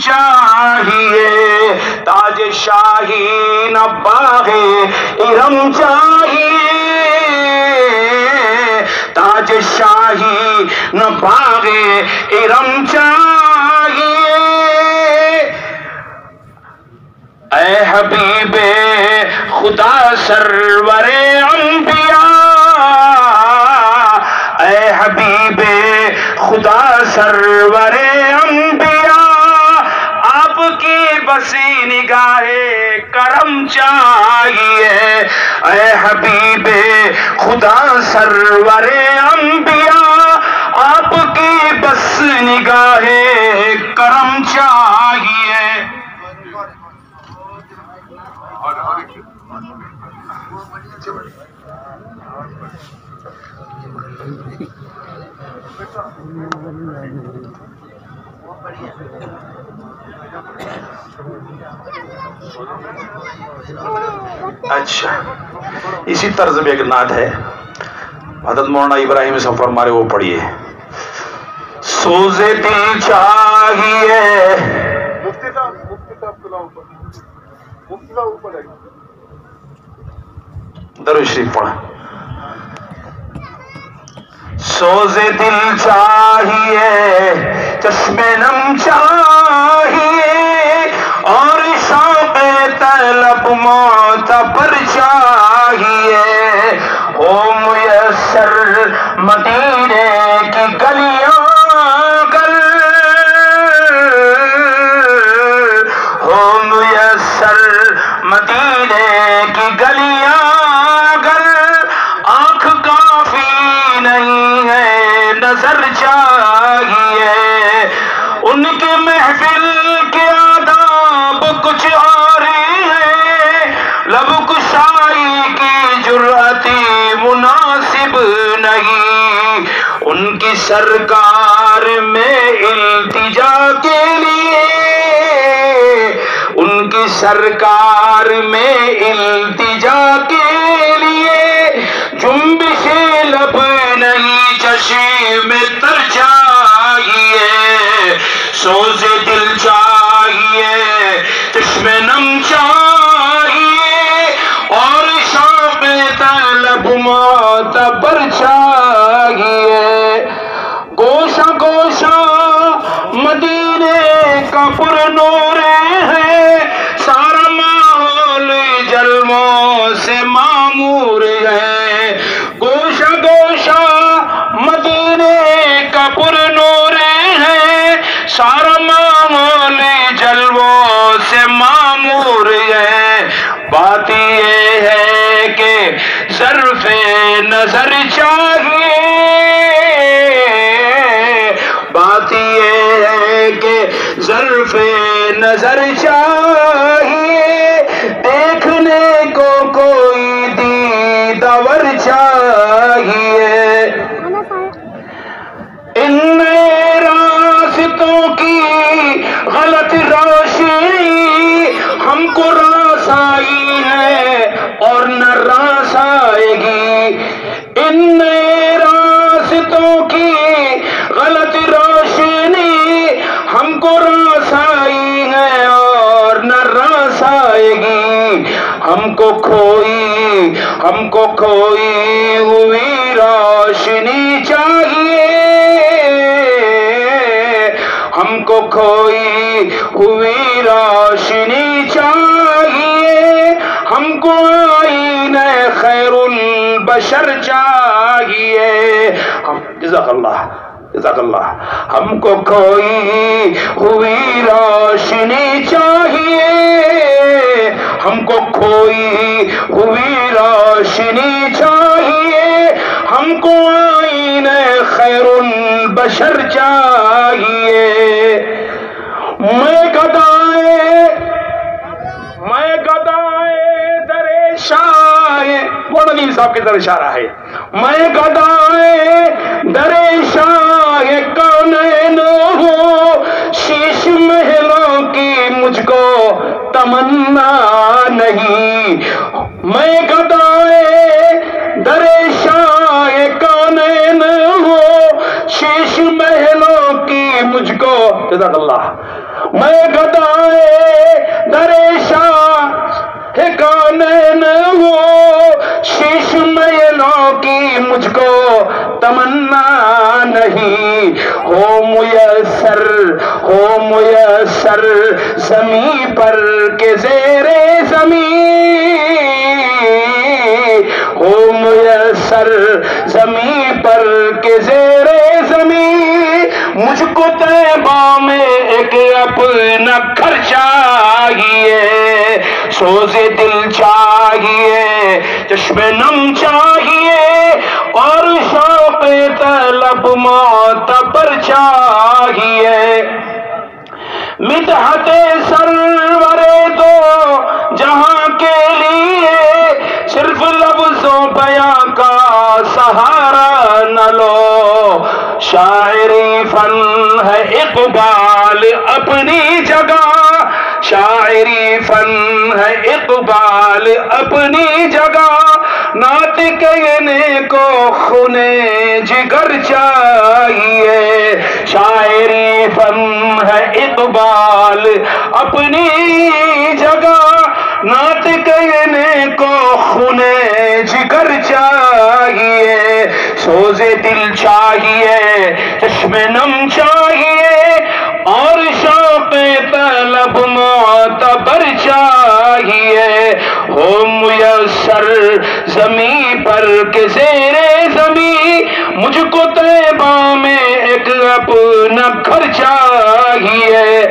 چاہیے، تاج شاہی نہ باغ ارم چاہیے، تاج شاہی نہ باغ ارم چاہیے، اے حبیب خدا سرور انبیاء، اے حبیب خدا سرور انبیاء، آپ کی بسی نگاہ کرم چاہیے، اے حبیب خدا سرور انبیاء، آپ کی بس نگاہ کرم چاہیے۔ اچھا، اسی طرز میں ایک نعت ہے حضرت مولانا ابراہیم سفر مارے، وہ پڑھیے۔ سوز دل چاہیے، مفتی صاحب اوپر درود شریف پڑھا۔ سوز دل چاہیے، چشم نم چاہیے، اور شوق طلب معتبر چاہیے، ہو میسر مدینے کی گلیاں گل، ہو میسر مدینے کی گلیاں گل، آنکھ کافی نہیں ہے نظر چاہیے، ان کے محفل کے آداب کچھ اور ہیں، لب کشائی کی جرأت مناسب نہیں، ان کی سرکار میں التجا کے لیے، ان کی سرکار میں التجا کے لیے، جنبش لب نہیں چشم تر چاہیے، سوز دل چاہیے، چشم نم چاہیے، اور شوق طلب معتبر چاہیے، گوشہ گوشہ مدینے کا پر نور ہے، سارا ماحول جلووں سے معمور ہے، گوشہ گوشہ مدینے کا پر نور ہے، سارا ماحول جلووں سے معمور ہے، بات یہ ہے کہ ظرف نظر چاہیے، بات یہ ہے کہ ظرف نظر چاہیے، دیکھنے کو کوئی دیدور چاہیے، ان نئے راستوں کی غلط روشنی ہم کو راس آئی ہے اور نہ راس آئے گی، ان نئے راستوں کی غلط روشنی ہم کو راس آئی ہے اور نہ راس آئے گی، ہم کو کھوئی ہوئی روشنی چاہیے، ہم کو کھوئی ہوئی روشنی چاہیے، ہم کو آئین خیر البشر چاہیے، جزاک اللہ جزاک اللہ، ہم کو کھوئی ہوئی روشنی چاہیے، ہم کو کھوئی ہوئی روشنی چاہیے، ہم کو آئین خیر البشر چاہیے، میں گدائے در شاہ، مولانا نیم صاحب کی طرف اشارہ ہے، میں گدائے در شاہ کونین ہوں، شیش محلوں کی مجھ کو تمنا نہیں، میں گدائے در شاہ کونین ہوں، شیش محلوں کی مجھ کو جزاک اللہ میں گدائے درے شاہ کونین وہ شیش میلوں کی مجھ کو تمنا نہیں ہو میسر زمین پر کے زیر زمین ہو میسر زمین پر کے زیر زمین مجھ کو طیبہ میں ایک اپنا گھر چاہیے سوز دل چاہیے چشم نم چاہیے اور شوق طلب معتبر چاہیے مدحت سرور دو جہاں کے لیے صرف لفظوں بیان کا سہارا نہ لو شاعری فن ہے اقبال اپنی جگہ شاعری فن ہے اقبال اپنی جگہ نعت کہنے کو خونِ جگر چاہیے شاعری فن ہے اقبال اپنی جگہ نعت کہنے کو خونِ جگر چاہیے سوز دل چاہیے چشم نم چاہیے اور شوق طلب معتبر چاہیے ہو میسر زمین پر کے زیر زمین مجھ کو طیبہ میں ایک اپنا گھر چاہیے